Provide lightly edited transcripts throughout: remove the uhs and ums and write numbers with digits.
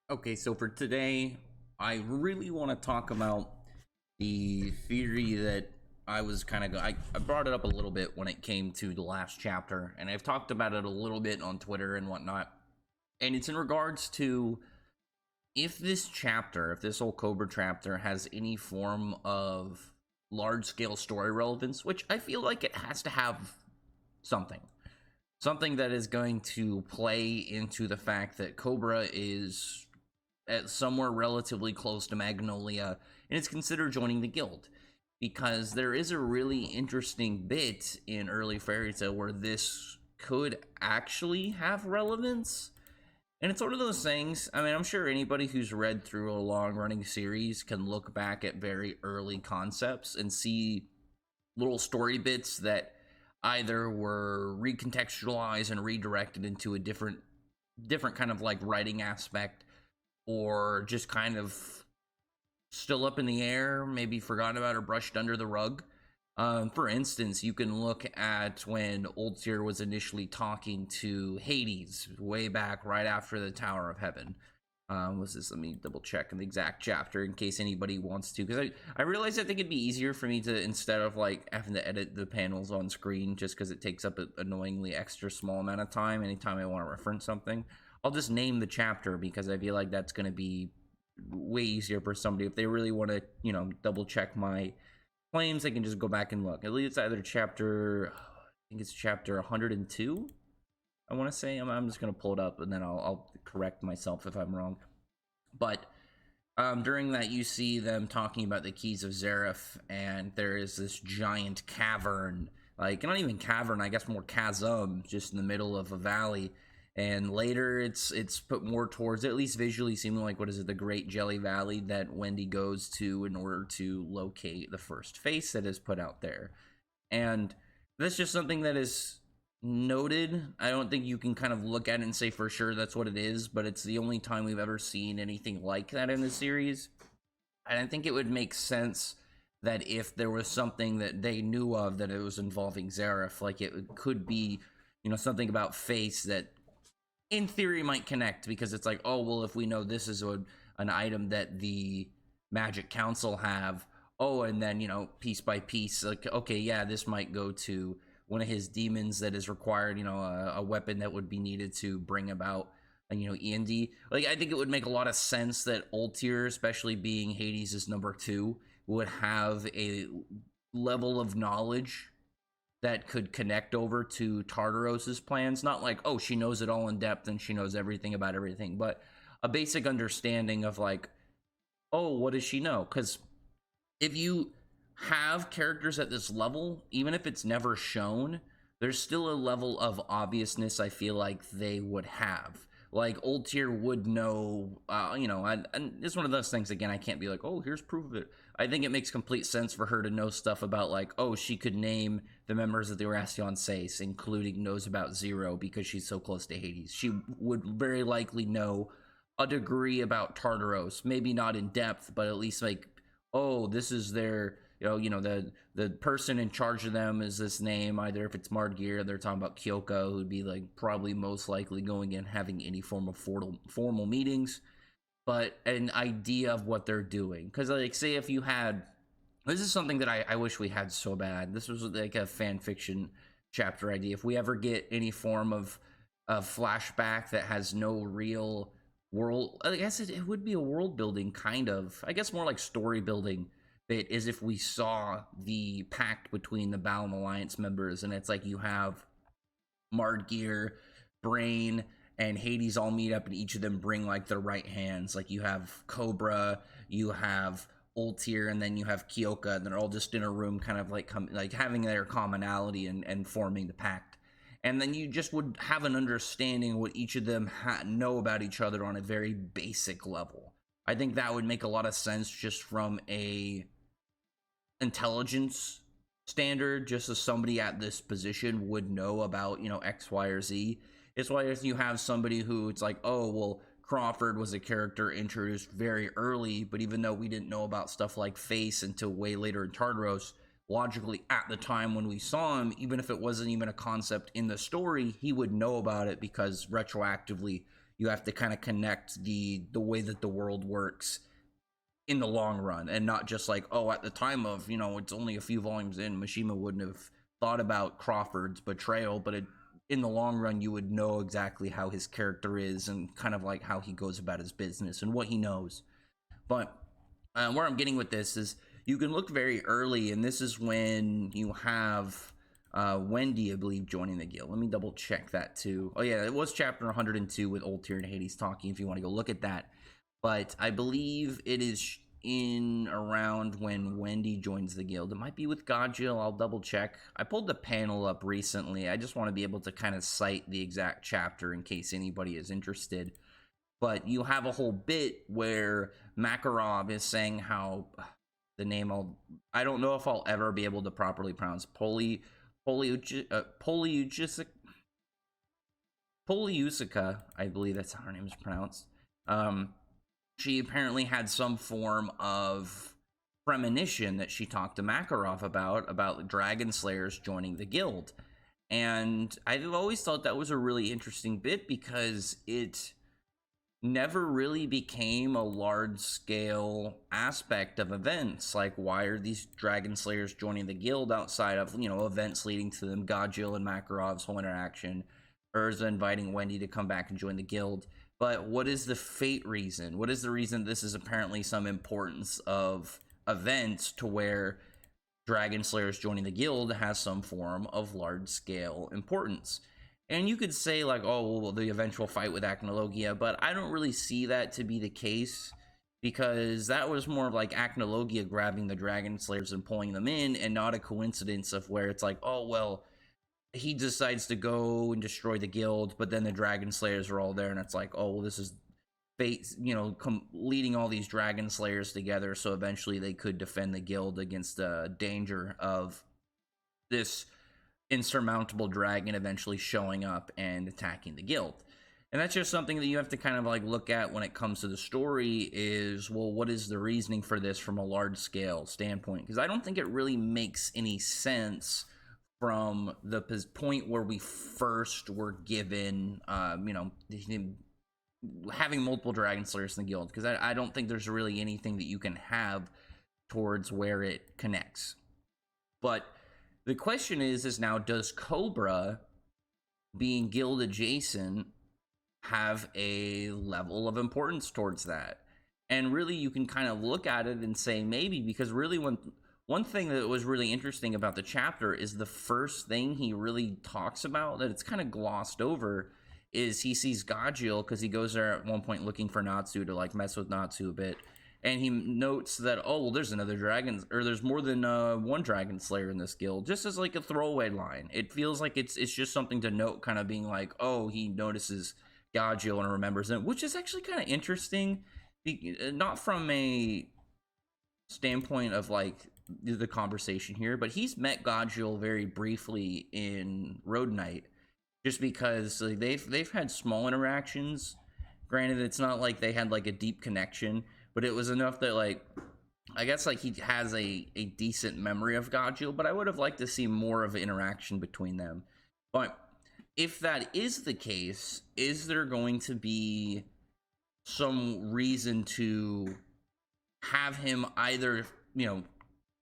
Okay, so for today, I really want to talk about the theory that I was kind of I brought it up a little bit when it came to the last chapter, and I've talked about it a little bit on Twitter and whatnot. And it's in regards to if this chapter, if this whole Cobra chapter has any form of large scale story relevance, which I feel like it has to have something. Something that is going to play into the fact that Cobra is at somewhere relatively close to Magnolia, and it's considered joining the guild. Because there is a really interesting bit in early Fairy Tail where this could actually have relevance. And it's one of those things, I mean, I'm sure anybody who's read through a long running series can look back at very early concepts and see little story bits that either were recontextualized and redirected into a different kind of like writing aspect, or just kind of still up in the air, maybe forgotten about or brushed under the rug. For instance, you can look at when Ultir was initially talking to Hades way back right after the Tower of Heaven. Was this? Let me double check in the exact chapter in case anybody wants to, because I realized I think it'd be easier for me to, instead of like having to edit the panels on screen just because it takes up an annoyingly extra small amount of time anytime I want to reference something. I'll just name the chapter because I feel like that's going to be way easier for somebody if they really want to, double check my claims. They can just go back and look. At least it's either chapter, I think it's chapter 102. I want to say I'm just gonna pull it up and then I'll correct myself if I'm wrong. But during that, you see them talking about the keys of Zareth, and there is this giant cavern, like not even cavern, I guess more chasm, just in the middle of a valley. And later, it's put more towards, at least visually, seeming like, what is it, the Great Jelly Valley that Wendy goes to in order to locate the first face that is put out there. And that's just something that is noted. I don't think you can kind of look at it and say for sure that's what it is, but it's the only time we've ever seen anything like that in the series. And I think it would make sense that if there was something that they knew of that it was involving Zareth, like it could be, something about face that in theory might connect, because it's like, oh, well, if we know this is an item that the Magic Council have, oh, and then, piece by piece, like, okay, yeah, this might go to one of his demons that is required, a weapon that would be needed to bring about, END. Like, I think it would make a lot of sense that Ultir, especially being Hades' number 2, would have a level of knowledge that could connect over to Tartaros's plans. Not like, oh, she knows it all in depth and she knows everything about everything, but a basic understanding of like, oh, what does she know? Because if you have characters at this level, even if it's never shown, there's still a level of obviousness I feel like they would have. Like, Ultir would know, and it's one of those things, again, I can't be like, oh, here's proof of it. I think it makes complete sense for her to know stuff about, like, oh, she could name the members of the Oracion Seis, including knows about Zero because she's so close to Hades. She would very likely know a degree about Tartaros, maybe not in depth, but at least, like, oh, this is their, the person in charge of them is this name. Either if it's Mardgear, they're talking about Kyoko, who'd be like probably most likely going in having any form of formal meetings, but an idea of what they're doing. Because, like, say if you had, this is something that I wish we had so bad. This was like a fan fiction chapter idea. If we ever get any form of flashback that has no real world, I guess it would be a world building kind of, I guess more like story building bit, is if we saw the pact between the Balam Alliance members, and it's like you have Mardgear, Brain, and Hades all meet up, and each of them bring like their right hands. Like you have Cobra, you have Ultir, and then you have Kyoka, and they're all just in a room, kind of like having their commonality and forming the pact. And then you just would have an understanding of what each of them know about each other on a very basic level. I think that would make a lot of sense just from a intelligence standard, just as somebody at this position would know about, X, Y, or Z. It's why if you have somebody who it's like, oh, well, Crawford was a character introduced very early, but even though we didn't know about stuff like Face until way later in Tartaros, logically at the time when we saw him, even if it wasn't even a concept in the story, he would know about it because retroactively you have to kind of connect the way that the world works in the long run, and not just like, oh, at the time of, it's only a few volumes in, Mishima wouldn't have thought about Crawford's betrayal, but in the long run you would know exactly how his character is and kind of like how he goes about his business and what he knows. But where I'm getting with this is you can look very early, and this is when you have Wendy, I believe, joining the guild. Let me double check that too. Oh yeah, it was chapter 102 with Old Tyr and Hades talking, if you want to go look at that. But I believe it is in around when Wendy joins the guild. It might be with Godjill. I'll double check. I pulled the panel up recently. I just want to be able to kind of cite the exact chapter in case anybody is interested. But you have a whole bit where Makarov is saying how the name I don't know if I'll ever be able to properly pronounce Poliusica, I believe that's how her name is pronounced. She apparently had some form of premonition that she talked to Makarov about Dragon Slayers joining the guild. And I've always thought that was a really interesting bit because it never really became a large-scale aspect of events. Like, why are these Dragon Slayers joining the guild outside of, events leading to them, Godjill and Makarov's whole interaction, Urza inviting Wendy to come back and join the guild? But what is the fate reason? What is the reason this is apparently some importance of events to where Dragon Slayers joining the guild has some form of large-scale importance? And you could say, like, oh, well, the eventual fight with Acnologia, but I don't really see that to be the case, because that was more of like Acnologia grabbing the Dragon Slayers and pulling them in, and not a coincidence of where it's like, oh, well, he decides to go and destroy the guild, but then the Dragon Slayers are all there, and it's like, oh, well, this is fate, leading all these Dragon Slayers together, so eventually they could defend the guild against the danger of this insurmountable dragon eventually showing up and attacking the guild. And that's just something that you have to kind of like look at when it comes to the story is, well, what is the reasoning for this from a large scale standpoint? Because I don't think it really makes any sense from the point where we first were given, having multiple Dragon Slayers in the guild, because I don't think there's really anything that you can have towards where it connects. But the question is now, does Cobra, being guild adjacent, have a level of importance towards that? And really, you can kind of look at it and say maybe, because really one thing that was really interesting about the chapter is the first thing he really talks about that it's kind of glossed over is he sees Godjill, because he goes there at one point looking for Natsu to like mess with Natsu a bit, and he notes that, oh, well, there's another dragon, or there's more than one Dragon Slayer in this guild, just as like a throwaway line. It feels like it's just something to note, kind of being like, oh, he notices Godjill and remembers him, which is actually kind of interesting, not from a standpoint of like the conversation here, but he's met Godjill very briefly in Road Knight, just because like, they've had small interactions. Granted, it's not like they had like a deep connection, but it was enough that like I guess like he has a decent memory of Godjill, but I would have liked to see more of an interaction between them. But if that is the case, is there going to be some reason to have him either,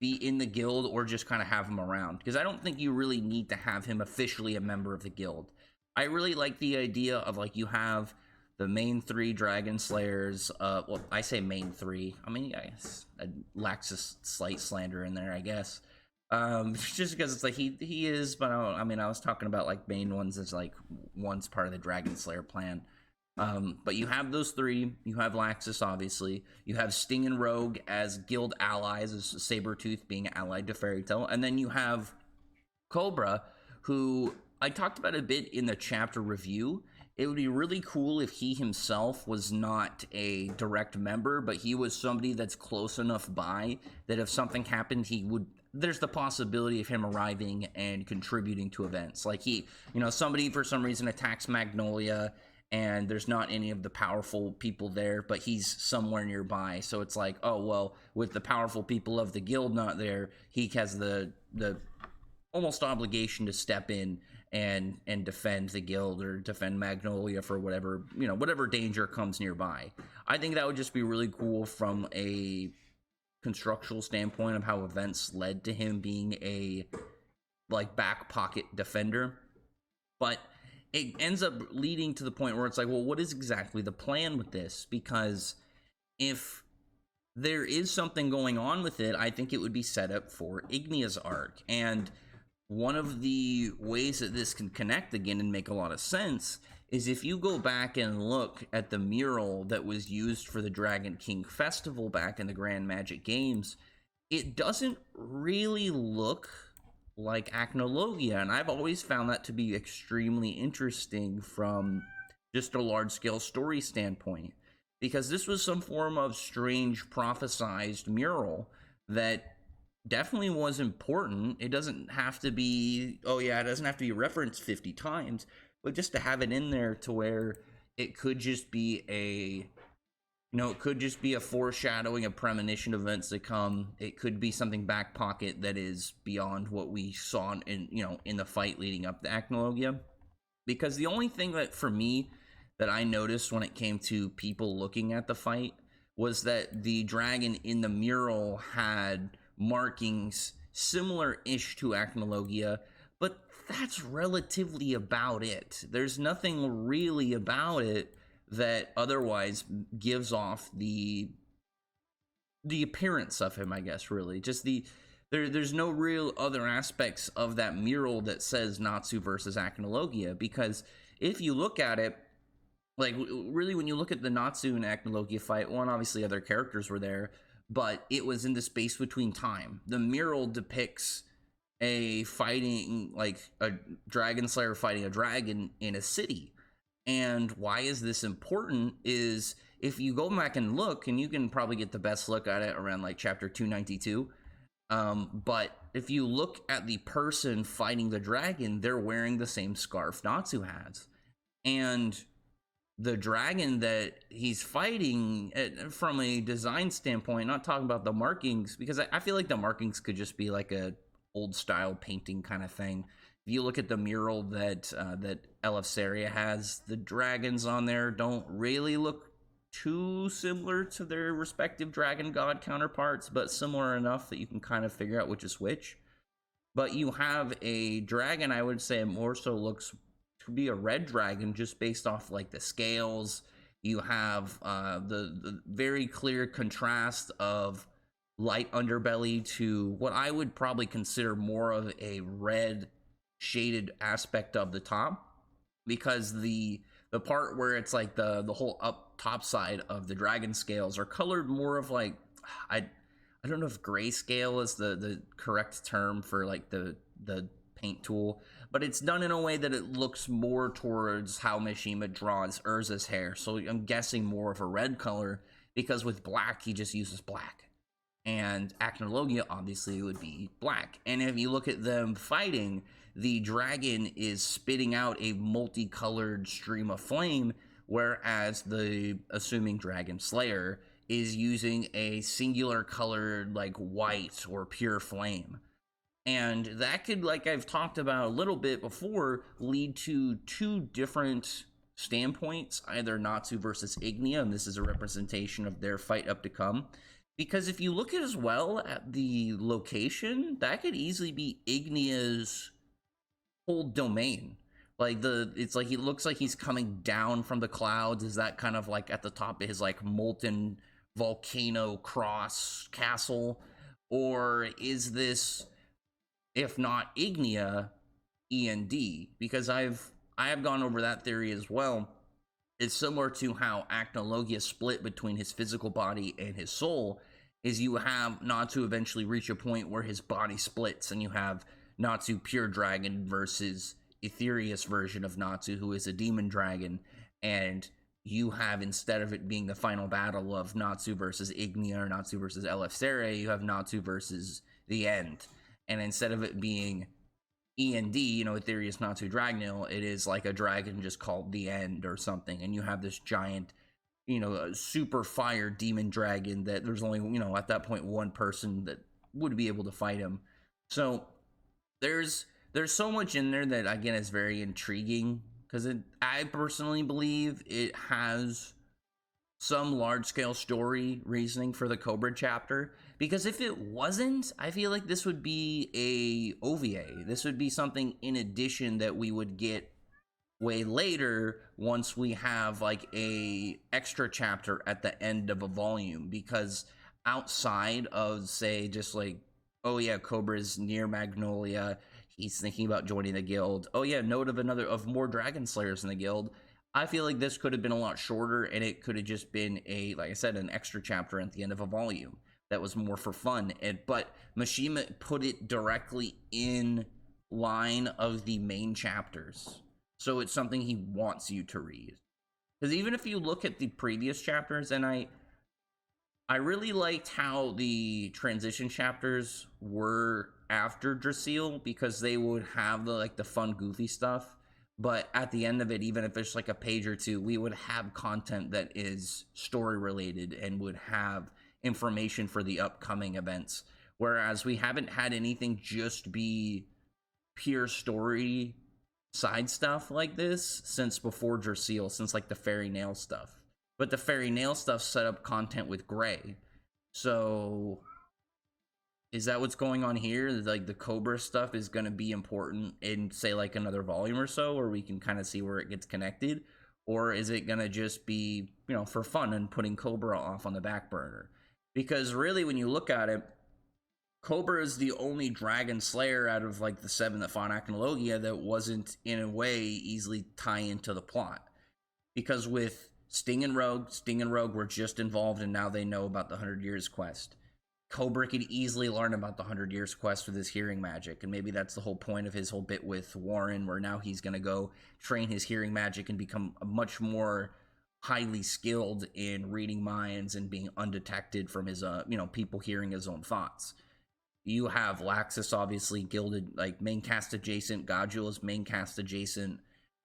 be in the guild or just kind of have him around? Because I don't think you really need to have him officially a member of the guild. I really like the idea of like you have the main three Dragon Slayers. Well, I say main three. I mean, I guess Laxus slight slander in there, I guess. Just because it's like he is, but I was talking about like main ones as like one's part of the Dragon Slayer plan. But you have those three. You have Laxus, obviously. You have Sting and Rogue as guild allies, as Sabretooth being allied to Fairy Tail. And then you have Cobra, who I talked about a bit in the chapter review. It would be really cool if he himself was not a direct member, but he was somebody that's close enough by that if something happened, there's the possibility of him arriving and contributing to events. Like somebody for some reason attacks Magnolia, and there's not any of the powerful people there, but he's somewhere nearby. So it's like, oh, well, with the powerful people of the guild not there, he has the almost obligation to step in and defend the guild or defend Magnolia for whatever, you know, whatever danger comes nearby. I think that would just be really cool from a constructual standpoint of how events led to him being a like back pocket defender. But it ends up leading to the point where it's like, well, what is exactly the plan with this? Because if there is something going on with it, I think it would be set up for Ignia's arc. And one of the ways that this can connect again and make a lot of sense is if you go back and look at the mural that was used for the Dragon King Festival back in the Grand Magic Games, it doesn't really look like Acnologia, and I've always found that to be extremely interesting from just a large-scale story standpoint, because this was some form of strange prophesized mural that definitely was important. It doesn't have to be, oh yeah, it doesn't have to be referenced 50 times, but just to have it in there to where it could just be a, you know, it could just be a foreshadowing, a premonition of events to come. It could be something back pocket that is beyond what we saw in, you know, in the fight leading up to Acnologia. Because the only thing that, for me, that I noticed when it came to people looking at the fight was that the dragon in the mural had markings similar-ish to Acnologia, but that's relatively about it. There's nothing really about it that otherwise gives off the appearance of him, I guess, really. Just there's no real other aspects of that mural that says Natsu versus Acnologia, because if you look at it, like, really, when you look at the Natsu and Acnologia fight, one, obviously other characters were there, but it was in the space between time. The mural depicts a fighting, like, a dragon slayer fighting a dragon in a city. And why is this important is if you go back and look, and you can probably get the best look at it around like chapter 292, but if you look at the person fighting the dragon, they're wearing the same scarf Natsu has. And the dragon that he's fighting, from a design standpoint, not talking about the markings, because I feel like the markings could just be like a old style painting kind of thing. If you look at the mural that Eleftheria has, the dragons on there don't really look too similar to their respective dragon god counterparts, but similar enough that you can kind of figure out which is which. But you have a dragon, I would say more so looks to be a red dragon just based off like the scales. You have the very clear contrast of light underbelly to what I would probably consider more of a red shaded aspect of the top, because the part where it's like the whole up top side of the dragon scales are colored more of like, I don't know if grayscale is the correct term for like the paint tool, but it's done in a way that it looks more towards how Mishima draws Urza's hair. So I'm guessing more of a red color, because with black he just uses black, and Acnologia obviously would be black. And if you look at them fighting, the dragon is spitting out a multicolored stream of flame, whereas the assuming dragon slayer is using a singular colored like white or pure flame. And that could, like I've talked about a little bit before, lead to two different standpoints, either Natsu versus Ignia, and this is a representation of their fight up to come. Because if you look at as well at the location, that could easily be Ignia's whole domain. Like it's like he looks like he's coming down from the clouds. Is that kind of like at the top of his like molten volcano cross castle? Or is this, if not Ignia, END? Because I have gone over that theory as well. It's similar to how Acnologia split between his physical body and his soul, is you have Natsu eventually reach a point where his body splits, and you have Natsu pure dragon versus Aetherius version of Natsu, who is a demon dragon, and you have, instead of it being the final battle of Natsu versus Ignia or Natsu versus Eleftheria, you have Natsu versus the End. And instead of it being END, you know, Aetherius Natsu Dragnil, it is like a dragon just called the End or something, and you have this giant, you know, super fire demon dragon that there's only, you know, at that point one person that would be able to fight him. So there's there's so much in there that again is very intriguing because I personally believe it has some large scale story reasoning for the Cobra chapter, because if it wasn't, I feel like this would be a OVA. This would be something in addition that we would get way later once we have like a extra chapter at the end of a volume, because outside of say just like, oh yeah, Cobra's near Magnolia, he's thinking about joining the guild, oh yeah, note of more dragon slayers in the guild, I feel like this could have been a lot shorter, and it could have just been a, like I said, an extra chapter at the end of a volume that was more for fun. But Mishima put it directly in line of the main chapters, so it's something he wants you to read. Because even if you look at the previous chapters, and I really liked how the transition chapters were after Drasil, because they would have the fun goofy stuff, but at the end of it, even if it's like a page or two, we would have content that is story related and would have information for the upcoming events, whereas we haven't had anything just be pure story side stuff like this since before Drasil, since like the Fairy Nail stuff. But the Fairy Nail stuff set up content with Gray. So is that what's going on here? Like the Cobra stuff is going to be important in say like another volume or so, where we can kind of see where it gets connected? Or is it going to just be, you know, for fun and putting Cobra off on the back burner? Because really, when you look at it, Cobra is the only dragon slayer out of like the 7 that fought Acnologia that wasn't in a way easily tie into the plot. Because with Sting and Rogue were just involved, and now they know about the 100 Years quest. Cobra could easily learn about the 100 Years quest with his hearing magic, and maybe that's the whole point of his whole bit with Warren, where now he's going to go train his hearing magic and become a much more highly skilled in reading minds and being undetected from his people hearing his own thoughts. You have Laxus, obviously gilded, like main cast adjacent. Gadula's main cast adjacent.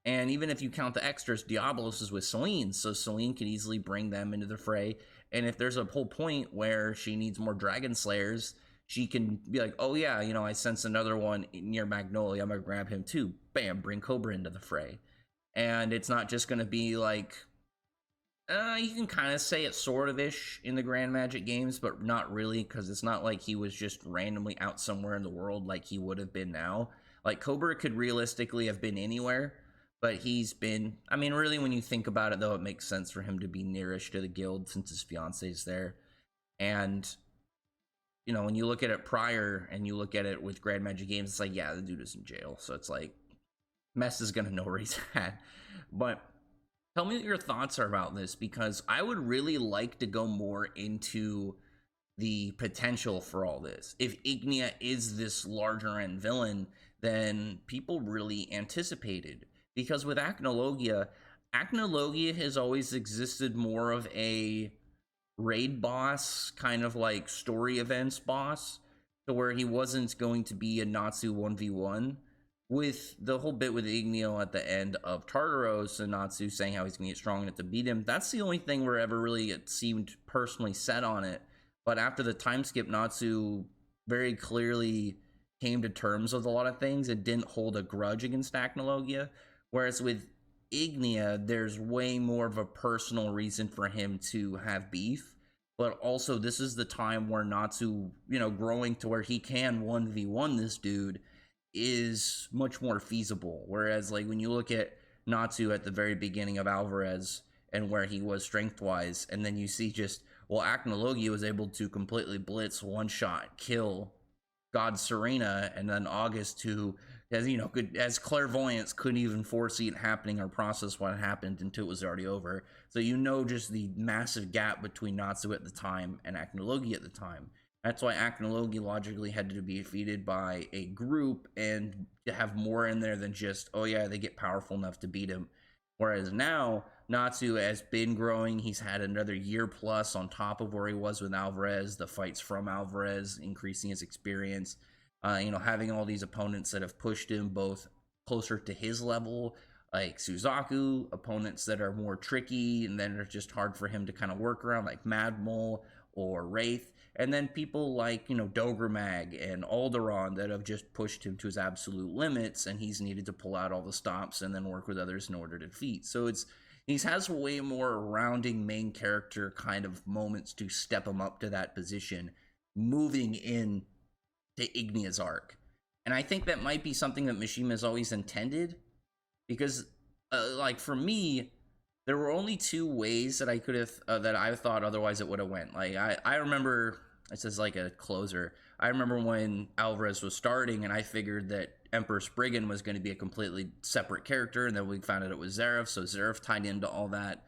And even if you count the extras, Diablos is with Selene, so Selene could easily bring them into the fray. And if there's a whole point where she needs more Dragon Slayers, she can be like, oh yeah, you know, I sense another one near Magnolia, I'm gonna grab him too. Bam, bring Cobra into the fray. And it's not just gonna be like, you can kind of say it's sort of ish in the Grand Magic games, but not really, because it's not like he was just randomly out somewhere in the world like he would have been now. Like Cobra could realistically have been anywhere, but he's been, I mean, really, when you think about it, though, it makes sense for him to be nearish to the guild since his fiance's there. And, you know, when you look at it prior and you look at it with Grand Magic games, it's like, yeah, the dude is in jail. So it's like, Mess is going to know where he's at. But tell me what your thoughts are about this, because I would really like to go more into the potential for all this. If Ignia is this larger end villain than people really anticipated. Because with Acnologia has always existed more of a raid boss, kind of like story events boss, to where he wasn't going to be a Natsu 1v1. With the whole bit with Ignio at the end of Tartaros and Natsu saying how he's going to get strong enough to beat him, that's the only thing where ever really it seemed personally set on it. But after the time skip, Natsu very clearly came to terms with a lot of things and didn't hold a grudge against Acnologia. Whereas with Ignia, there's way more of a personal reason for him to have beef. But also, this is the time where Natsu, growing to where he can 1v1 this dude is much more feasible. Whereas, like, when you look at Natsu at the very beginning of Alvarez and where he was strength-wise, and then you see just, well, Acnologia was able to completely blitz, one-shot, kill God Serena, and then August, who, as clairvoyance, couldn't even foresee it happening or process what happened until it was already over. So just the massive gap between Natsu at the time and Acnologia at the time. That's why Acnologia logically had to be defeated by a group and to have more in there than just, oh yeah, they get powerful enough to beat him. Whereas now, Natsu has been growing. He's had another year plus on top of where he was with Alvarez, the fights from Alvarez, increasing his experience. Having all these opponents that have pushed him both closer to his level, like Suzaku, opponents that are more tricky and then are just hard for him to kind of work around, like Mad Mole, or Wraith, and then people like, Dogromag and Alderaan that have just pushed him to his absolute limits, and he's needed to pull out all the stops and then work with others in order to defeat. So he has way more rounding main character kind of moments to step him up to that position, moving in to Ignia's arc. And I think that might be something that Mishima has always intended, because like for me, there were only two ways that I could have that I thought otherwise it would have went. Like I remember, this is like a closer, I remember when Alvarez was starting and I figured that Emperor Spriggan was going to be a completely separate character, and then we found out it was Zareth, so Zareth tied into all that.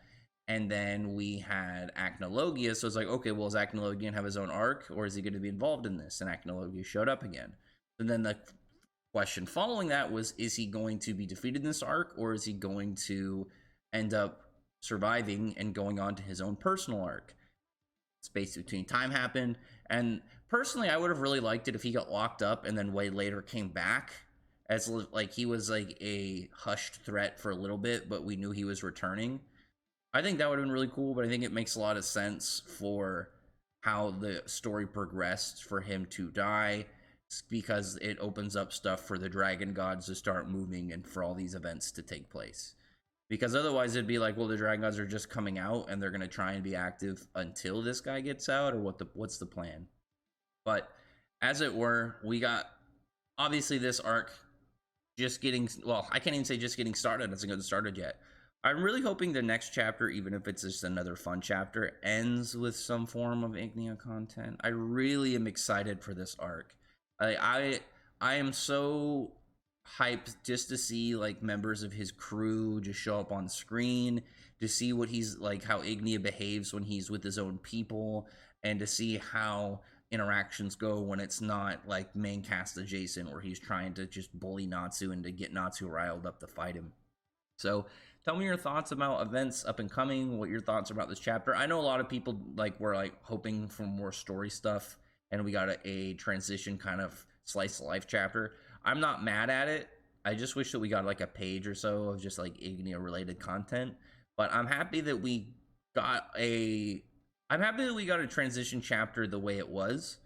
And then we had Acnologia, so it's like, okay, well, is Acnologia going to have his own arc, or is he going to be involved in this? And Acnologia showed up again. And then the question following that was, is he going to be defeated in this arc, or is he going to end up surviving and going on to his own personal arc? Space between time happened, and personally I would have really liked it if he got locked up and then way later came back as like he was like a hushed threat for a little bit, but we knew he was returning. I think that would have been really cool, but I think it makes a lot of sense for how the story progressed for him to die, because it opens up stuff for the dragon gods to start moving and for all these events to take place. Because otherwise it'd be like, well, the dragon gods are just coming out and they're going to try and be active until this guy gets out, or what's the plan? But as it were, we got obviously this arc just getting, well, I can't even say just getting started, it hasn't gotten started yet. I'm really hoping the next chapter, even if it's just another fun chapter, ends with some form of Ignia content. I really am excited for this arc. I am so hyped just to see like members of his crew just show up on screen, to see what he's like, how Ignia behaves when he's with his own people, and to see how interactions go when it's not like main cast adjacent, where he's trying to just bully Natsu and to get Natsu riled up to fight him. So tell me your thoughts about events up and coming, what your thoughts about this chapter. I know a lot of people like were like hoping for more story stuff, and we got a transition kind of slice of life chapter. I'm not mad at it. I just wish that we got like a page or so of just like Ignia related content. But I'm happy that we got a transition chapter the way it was,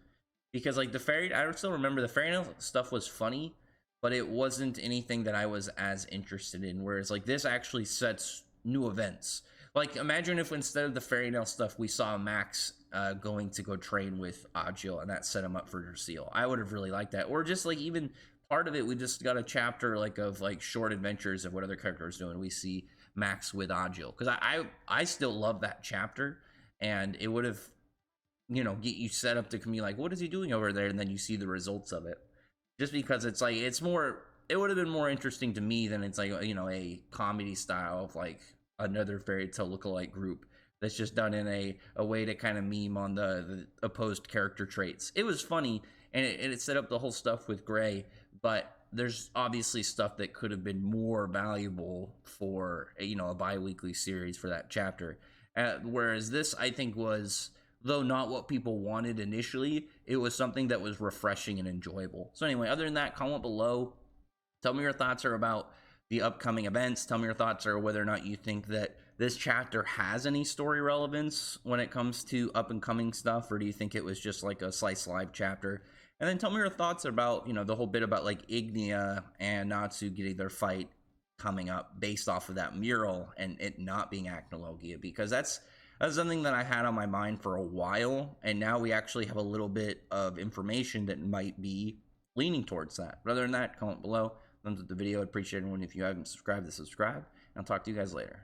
because like I still remember the fairy tale stuff was funny, but it wasn't anything that I was as interested in. Whereas like this actually sets new events. Like imagine if instead of the fairy tale stuff, we saw Max going to go train with Agil, and that set him up for Drasil. I would have really liked that. Or just like even part of it, we just got a chapter like of like short adventures of what other characters doing. We see Max with Agil, because I still love that chapter, and it would have, get you set up to be like, what is he doing over there? And then you see the results of it. Just because it's like, it would have been more interesting to me than it's like, a comedy style of like another fairy tale lookalike group that's just done in a way to kind of meme on the opposed character traits. It was funny, and it set up the whole stuff with Gray, but there's obviously stuff that could have been more valuable for a bi-weekly series for that chapter. Whereas this, I think, was, though not what people wanted initially, it was something that was refreshing and enjoyable. So anyway, other than that, comment below. Tell me your thoughts are about the upcoming events. Tell me your thoughts are whether or not you think that this chapter has any story relevance when it comes to up and coming stuff, or do you think it was just like a slice live chapter? And then tell me your thoughts about, the whole bit about like Ignia and Natsu getting their fight coming up based off of that mural and it not being Acnologia, because that's something that I had on my mind for a while, and now we actually have a little bit of information that might be leaning towards that. But other than that, comment below, thumbs up the video. I'd appreciate it if you haven't subscribed to subscribe, and I'll talk to you guys later.